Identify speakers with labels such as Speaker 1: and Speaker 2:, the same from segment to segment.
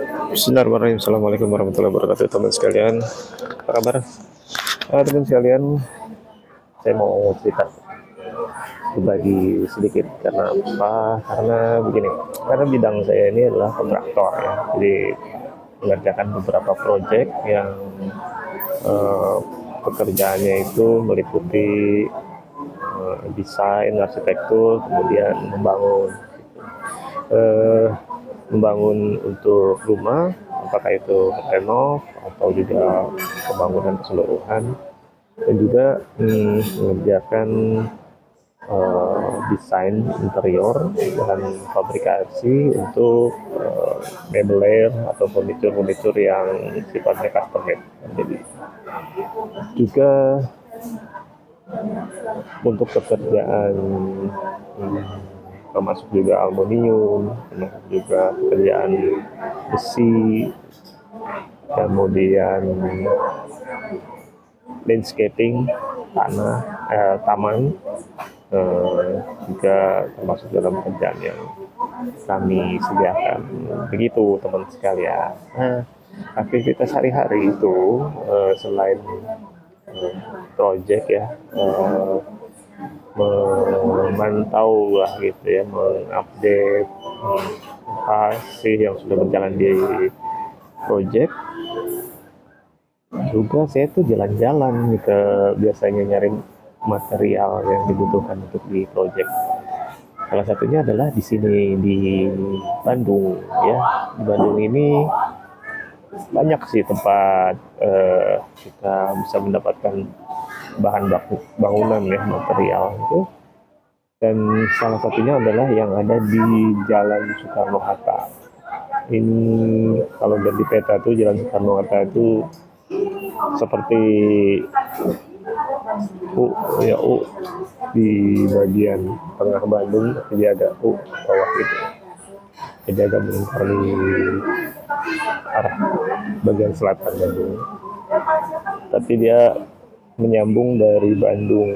Speaker 1: Bismillahirrahmanirrahim. Assalamualaikum warahmatullahi wabarakatuh, teman sekalian. Apa kabar? Teman sekalian, saya mau cerita berbagi sedikit karena apa? Karena begini, karena bidang saya ini adalah kontraktor ya, jadi mengerjakan beberapa proyek yang eh, pekerjaannya itu meliputi desain, arsitektur, kemudian eh, membangun untuk rumah, apakah itu renov atau juga pembangunan keseluruhan, dan juga mengerjakan desain interior dan fabrikasi untuk mebeler atau furnitur-furnitur yang sifatnya custom made. Jadi juga untuk pekerjaan termasuk juga aluminium, termasuk juga pekerjaan besi, kemudian landscaping, taman, juga termasuk dalam pekerjaan yang kami sediakan. Begitu teman sekalian. Nah, aktivitas sehari-hari itu selain project ya, memantau lah gitu ya, mengupdate apa sih yang sudah berjalan di project. Juga saya tuh jalan-jalan ke biasanya nyari material yang dibutuhkan untuk di project. Salah satunya adalah di sini di Bandung ya. Di Bandung ini banyak sih tempat kita bisa mendapatkan bahan baku bangunan ya, material itu. Dan salah satunya adalah yang ada di Jalan Soekarno Hatta. Ini kalau dari peta tuh Jalan Soekarno Hatta itu seperti U di bagian tengah Bandung, jadi ada U bawah itu, jadi agak melingkari arah bagian selatan Bandung, tapi dia menyambung dari Bandung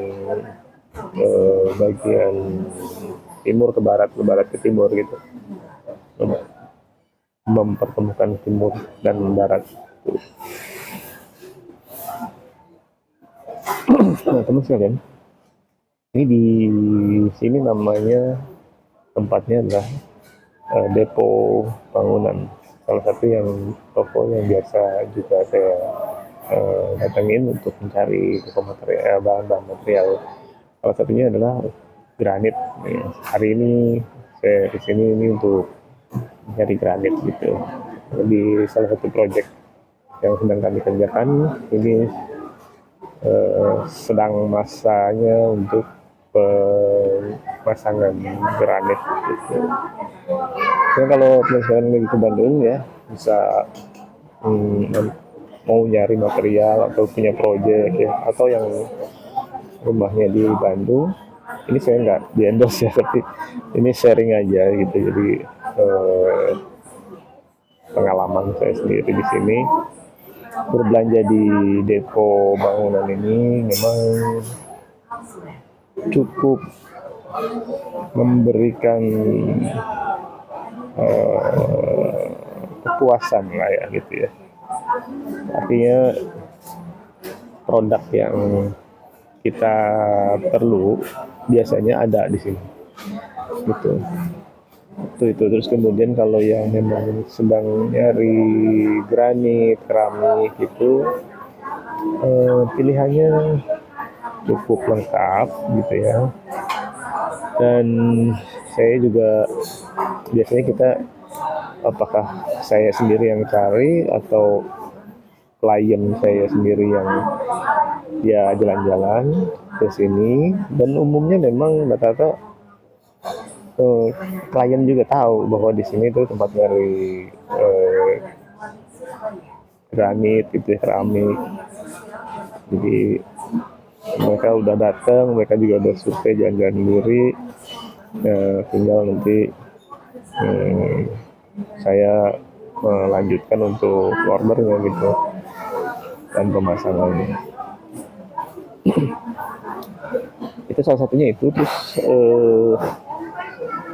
Speaker 1: ke bagian timur ke barat ke timur gitu, mempertemukan timur dan barat. Nah teman sekalian, ini di sini namanya tempatnya adalah depo bangunan, salah satu yang toko yang biasa juga saya datangin untuk mencari material, bahan-bahan material. Salah satunya adalah granit. Hari ini saya di sini ini untuk mencari granit gitu. Di salah satu proyek yang sedang kami kerjakan ini sedang masanya untuk pemasangan granit gitu. Nah, kalau misalnya lagi ke Bandung ya bisa mau nyari material atau punya proyek ya, atau yang rumahnya di Bandung, ini saya nggak di endorse ya, tapi ini sharing aja gitu. Jadi pengalaman saya sendiri di sini berbelanja di depo bangunan ini memang cukup memberikan kepuasan lah ya gitu ya. Artinya produk yang kita perlu biasanya ada di sini gitu. Itu terus kemudian kalau yang memang sedang nyari granit, keramik itu pilihannya cukup lengkap gitu ya. Dan saya juga biasanya kita, apakah saya sendiri yang cari atau klien saya sendiri yang dia jalan-jalan ke sini, dan umumnya memang rata-rata klien juga tahu bahwa di sini tuh tempat nyari granit itu ya, keramik. Jadi mereka udah datang, mereka juga udah survei jalan-jalan sendiri, tinggal nanti saya melanjutkan untuk ordernya gitu dan pemasangannya. Itu salah satunya itu. Terus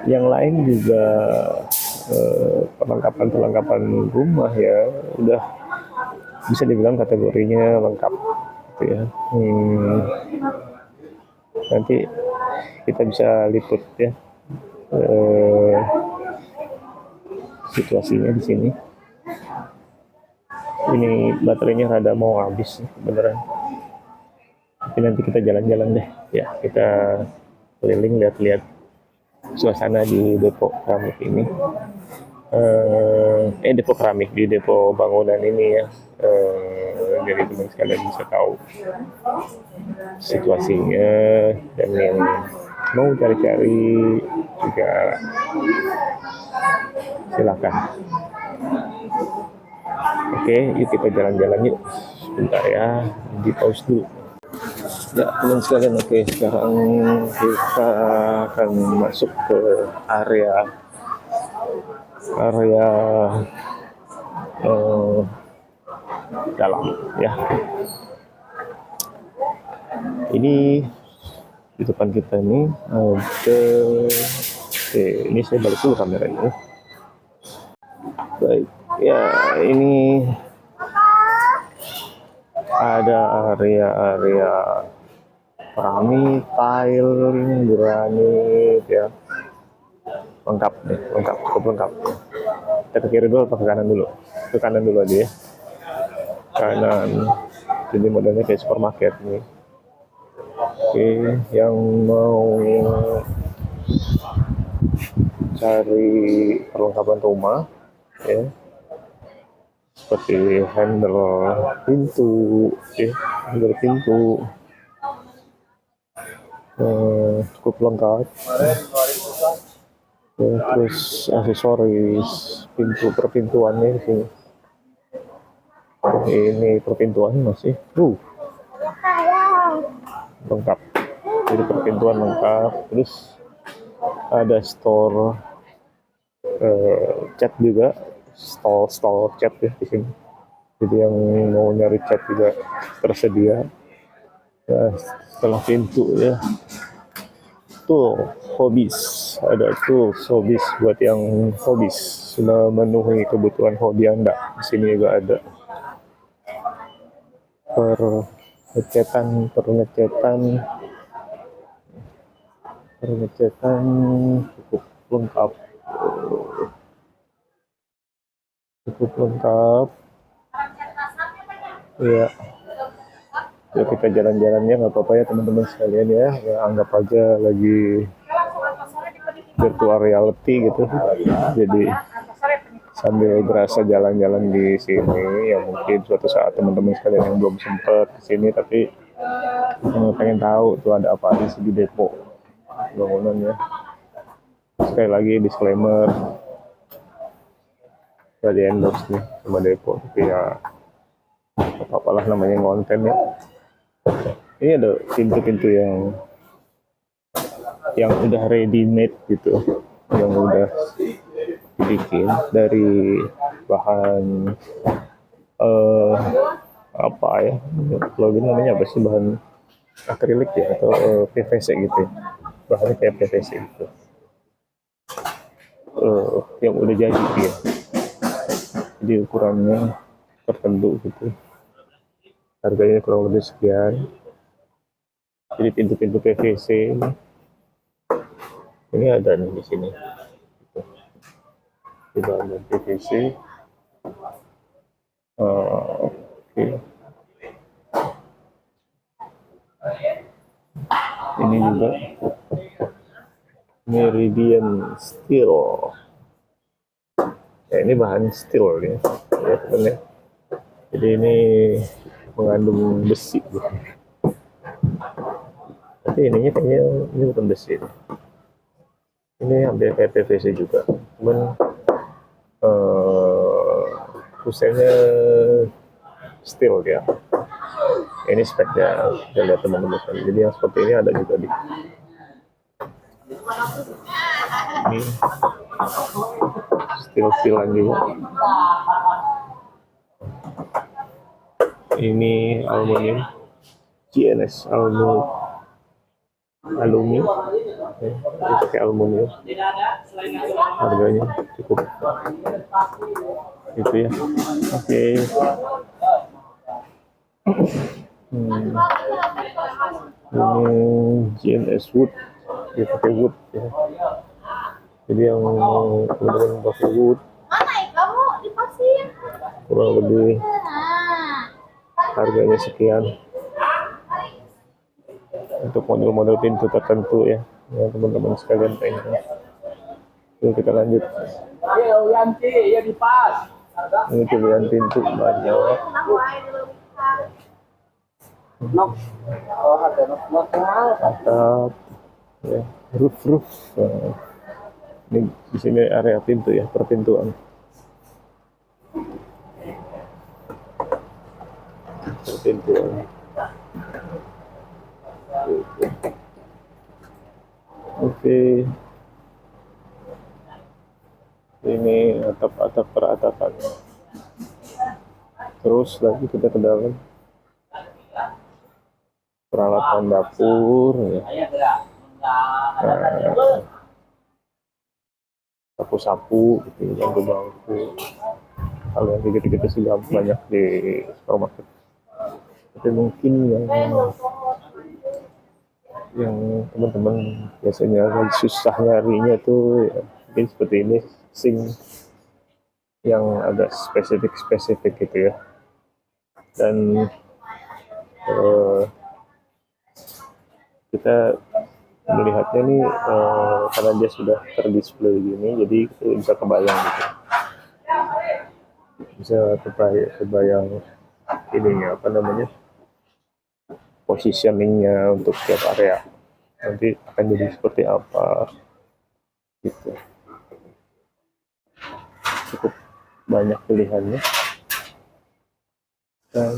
Speaker 1: yang lain juga perlengkapan rumah ya udah bisa dibilang kategorinya lengkap gitu ya. Nanti kita bisa liput ya eh, situasinya di sini. Ini baterainya rada mau habis beneran. Tapi nanti kita jalan-jalan deh ya, kita keliling lihat-lihat suasana di depo keramik ini. Depo keramik di depo bangunan ini ya. Jadi teman sekalian bisa tahu situasinya, dan yang mau cari-cari juga silakan. Oke, yuk kita jalan-jalan yuk. Sebentar ya, di pause dulu. Ya teman sekalian, oke sekarang kita akan masuk ke area dalam ya. Ini di depan kita ini ada, ini saya balik dulu kameranya. Baik ya, ini ada area keramik, tile, granit ya, lengkap deh, cukup lengkap. Kita ke kiri dulu atau ke kanan dulu? Ke kanan dulu aja ya, kanan. Jadi modelnya kayak supermarket nih. Oke, yang mau cari perlengkapan rumah ya, seperti handle pintu ya, cukup lengkap ya. Terus aksesoris pintu, perpintuannya di sini. Ini perpintuan masih lengkap, jadi perpintuan lengkap. Terus ada store cat juga, stall cat ya di sini. Jadi yang mau nyari cat juga tersedia. Nah, setelah pintu ya, tuh hobis, ada tuh hobis buat yang hobis, sudah memenuhi kebutuhan hobi Anda. Di sini juga ada pengecetan cukup lengkap, ya. Ya kita jalan-jalannya nggak apa-apa ya teman-teman sekalian ya, anggap aja lagi virtual reality gitu. Jadi sambil berasa jalan-jalan di sini ya, mungkin suatu saat teman-teman sekalian yang belum sempat ke sini tapi pengen tahu tuh ada apa aja sih di depo bangunan ya. Sekali lagi disclaimer, gak di endorse nih sama depo, tapi ya apa-apalah, namanya konten ya. Ini ada pintu-pintu yang udah ready made gitu, yang udah dibikin dari bahan apa ya, kalau gini namanya apa sih, bahan akrilik ya atau PVC gitu ya. Bahannya kayak PVC gitu, yang udah jadi ya. Jadi ukurannya tertentu gitu, harganya kurang lebih sekian. Jadi pintu-pintu PVC ini ada nih di sini, di bahan PVC. Oke. Ini juga Meridian Steel. Ya, ini bahan steel ya, ya. Jadi ini mengandung besi gitu. Tapi ininya kayaknya ini bukan besi. Ini hampir kayak PVC juga, cuman pusatnya steel ya. Ini speknya, kita lihat teman-teman. Jadi yang seperti ini ada juga di ini steel juga. Ini aluminium, GNS alumni. Ya, ini pakai aluminium, harganya cukup itu ya. Oke. Hmm, ini GNS wood, dia pakai wood ya. Jadi yang teman-teman pakai wood kurang lebih harganya sekian untuk model-model pintu tertentu ya, yang teman-teman sekalian pengen. Yuk kita lanjut. Ini pilihan pintu banyak. Atap, ya, roof. Ini di sini area pintu ya, perpintuan. Perpintuan. Oke. Ini atap peratapan. Terus lagi kita ke dalam. Peralatan dapur ya. Sapu-sapu gitu, bangku-bangku. Kalau yang gitu-gitu sih banyak di supermarket. Tapi mungkin yang teman-teman biasanya lagi susah nyarinya tuh ya, mungkin seperti ini, sink yang agak spesifik gitu ya. Dan kita melihatnya nih karena dia sudah terdisplay gini, jadi kita bisa kebayang gitu, bisa kebayang ininya apa namanya, positioningnya untuk tiap area nanti akan jadi seperti apa gitu. Cukup banyak pilihannya. Dan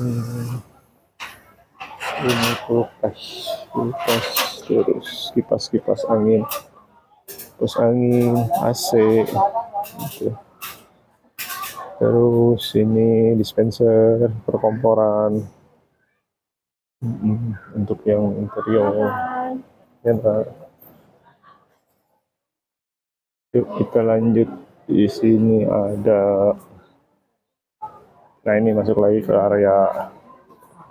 Speaker 1: ini kulkas, terus kipas angin, AC gitu. Terus ini dispenser perkomporan untuk yang interior ya. Yuk kita lanjut. Di sini ada, nah ini masuk lagi ke area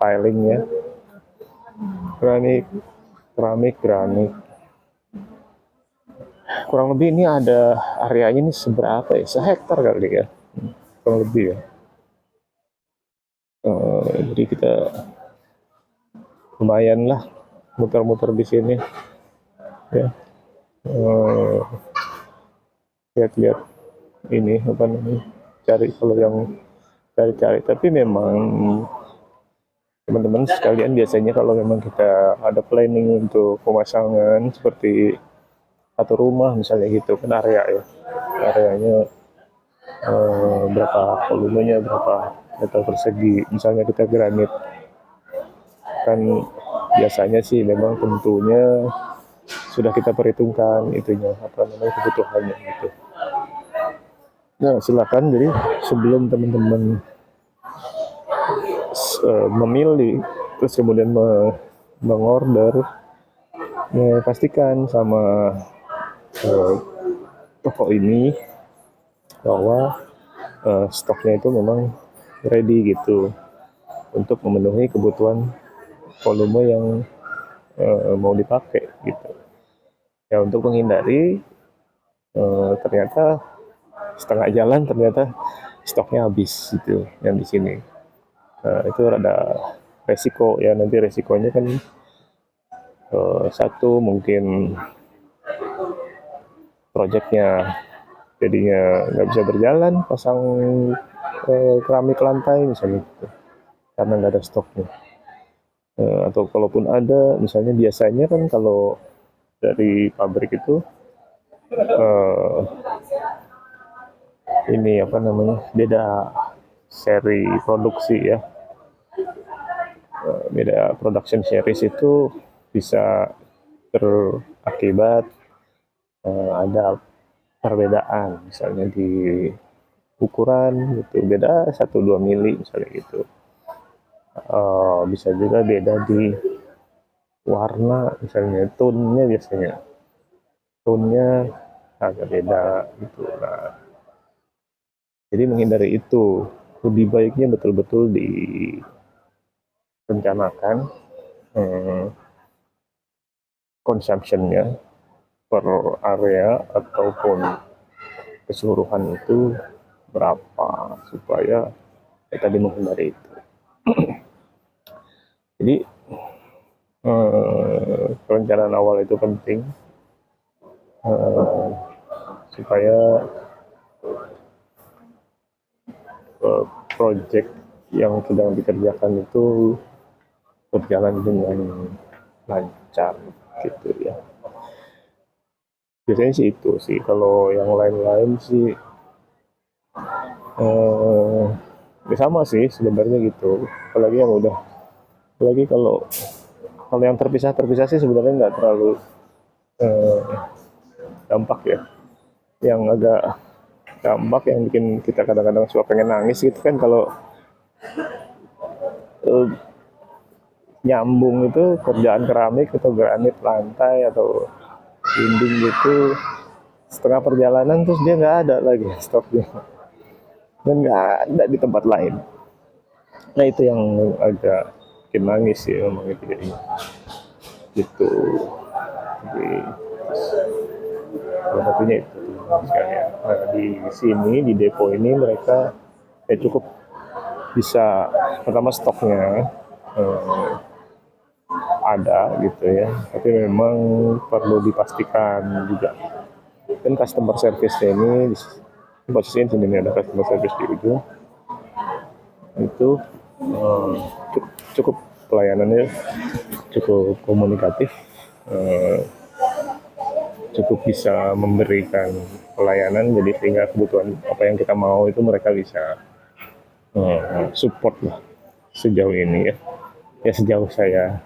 Speaker 1: tiling ya, keramik granit. Kurang lebih ini ada areanya ini seberapa ya, sehektar kali ya, kurang lebih ya. Jadi kita lumayan lah muter-muter di sini ya. Lihat-lihat ini apa namanya, cari kalau yang cari-cari. Tapi memang teman-teman sekalian biasanya kalau memang kita ada planning untuk pemasangan seperti satu rumah misalnya gitu kan, areanya berapa volumenya, berapa meter persegi, misalnya kita granit kan, biasanya sih memang tentunya sudah kita perhitungkan itunya apa namanya, kebutuhannya gitu. Nah silakan, jadi sebelum teman-teman memilih terus kemudian mengorder, pastikan sama toko ini bahwa stoknya itu memang ready gitu untuk memenuhi kebutuhan volume yang mau dipakai gitu ya, untuk menghindari ternyata setengah jalan ternyata stoknya habis gitu yang di sini. Itu ada resiko ya, nanti resikonya kan satu mungkin proyeknya jadinya nggak bisa berjalan, pasang keramik lantai misalnya gitu, karena nggak ada stoknya. Atau kalaupun ada, misalnya biasanya kan kalau dari pabrik itu ini apa namanya, beda seri produksi ya, beda production series itu bisa berakibat ada perbedaan misalnya di ukuran gitu, beda 1-2 mili misalnya gitu. Bisa juga beda di warna misalnya, tone-nya biasanya tone-nya agak beda gitu. Nah, jadi menghindari itu, lebih baiknya betul-betul direncanakan consumption-nya per area ataupun keseluruhan itu berapa, supaya ya tadi menghindari itu. Jadi perencanaan awal itu penting, supaya project yang sedang dikerjakan itu berjalan dengan lancar gitu ya. Biasanya sih itu sih, kalau yang lain-lain sih ya sama sih sebenarnya gitu. Apalagi kalau yang terpisah sih sebenarnya nggak terlalu dampak ya. Yang agak dampak yang bikin kita kadang-kadang suka pengen nangis gitu kan, kalau nyambung itu kerjaan keramik atau granit lantai atau dinding gitu, setengah perjalanan terus dia nggak ada lagi stoknya dan nggak ada di tempat lain. Nah itu yang agak bikin nangis ya, memang itu jadinya gitu. Jadi salah satunya itu sekalian. Nah, di sini di depo ini mereka cukup bisa, pertama stoknya ada gitu ya, tapi memang perlu dipastikan juga. Dan customer service-nya ini posisinya di sini ada customer service di ujung itu, cukup pelayanannya cukup komunikatif, cukup bisa memberikan pelayanan, jadi sehingga kebutuhan apa yang kita mau itu mereka bisa support lah sejauh ini ya. Ya sejauh saya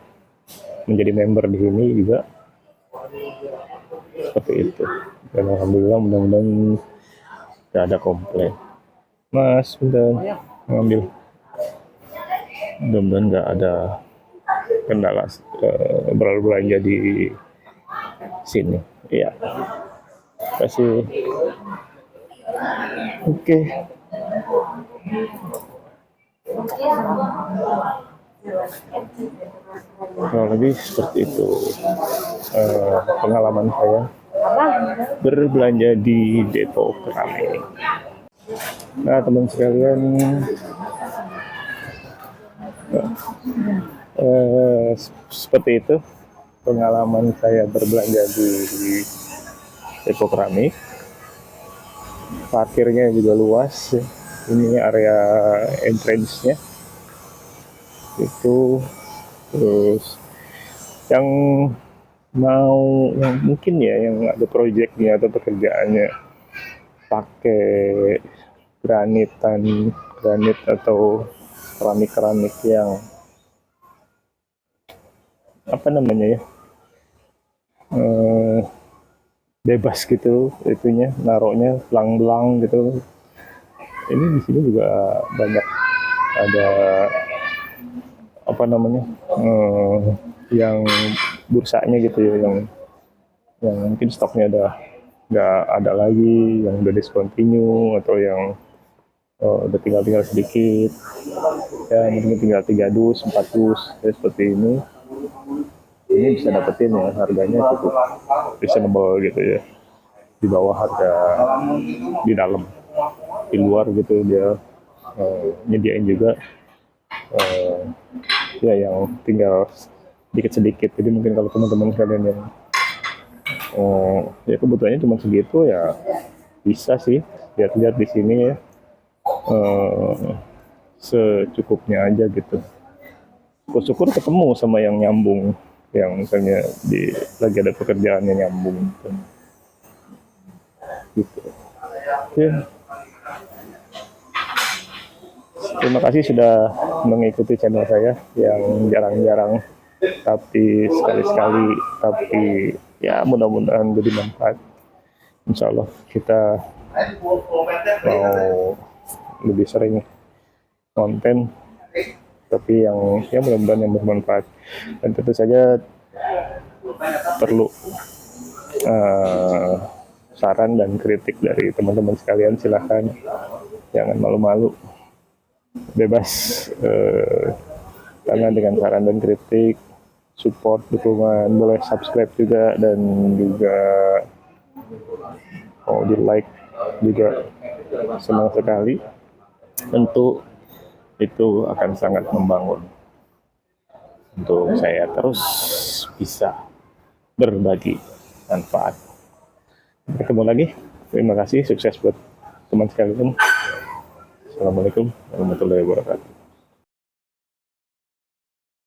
Speaker 1: menjadi member di sini juga seperti itu. Dan alhamdulillah mudah-mudahan tidak ada komplain. Mas, bentar ngambil. Mudah-mudahan nggak ada kendala berbelanja di sini. Iya. Terima kasih. Oke. Kurang lebih seperti itu pengalaman saya berbelanja di Depo Keramik. Nah teman sekalian, seperti itu pengalaman saya berbelanja di Depo Keramik. Parkirnya juga luas, ini area entrance-nya itu. Terus yang mungkin ya yang ada proyeknya atau pekerjaannya pakai granit atau keramik yang apa namanya ya, bebas gitu itunya, naruhnya belang-belang gitu. Ini di sini juga banyak ada apa namanya, yang bursanya gitu ya, yang mungkin stoknya nggak ada lagi, yang udah discontinue atau yang udah tinggal sedikit ya, mungkin tinggal 3 dus 4 dus ya, seperti ini bisa dapetin ya, harganya cukup reasonable gitu ya, di bawah harga di dalam. Di luar gitu dia nyediain juga ya yang tinggal sedikit. Jadi mungkin kalau teman-teman kalian yang ya kebutuhannya cuma segitu ya, bisa sih lihat-lihat di sini ya, secukupnya aja gitu. Syukur ketemu sama yang nyambung, yang misalnya lagi ada pekerjaan yang nyambung gitu. Oke. Terima kasih sudah mengikuti channel saya yang jarang-jarang tapi sekali-sekali, tapi ya mudah-mudahan jadi manfaat. Insya Allah kita mau lebih sering konten, tapi yang mudah-mudahan yang bermanfaat. Dan tentu saja perlu
Speaker 2: eh, saran dan kritik dari teman-teman sekalian, silahkan, jangan malu-malu, bebas, karena dengan saran dan kritik, support, dukungan, boleh subscribe juga, dan juga mau di like juga senang sekali. Tentu itu akan sangat membangun untuk saya terus bisa berbagi manfaat. Ketemu lagi, terima kasih, sukses buat teman sekalian. Assalamualaikum warahmatullahi wabarakatuh.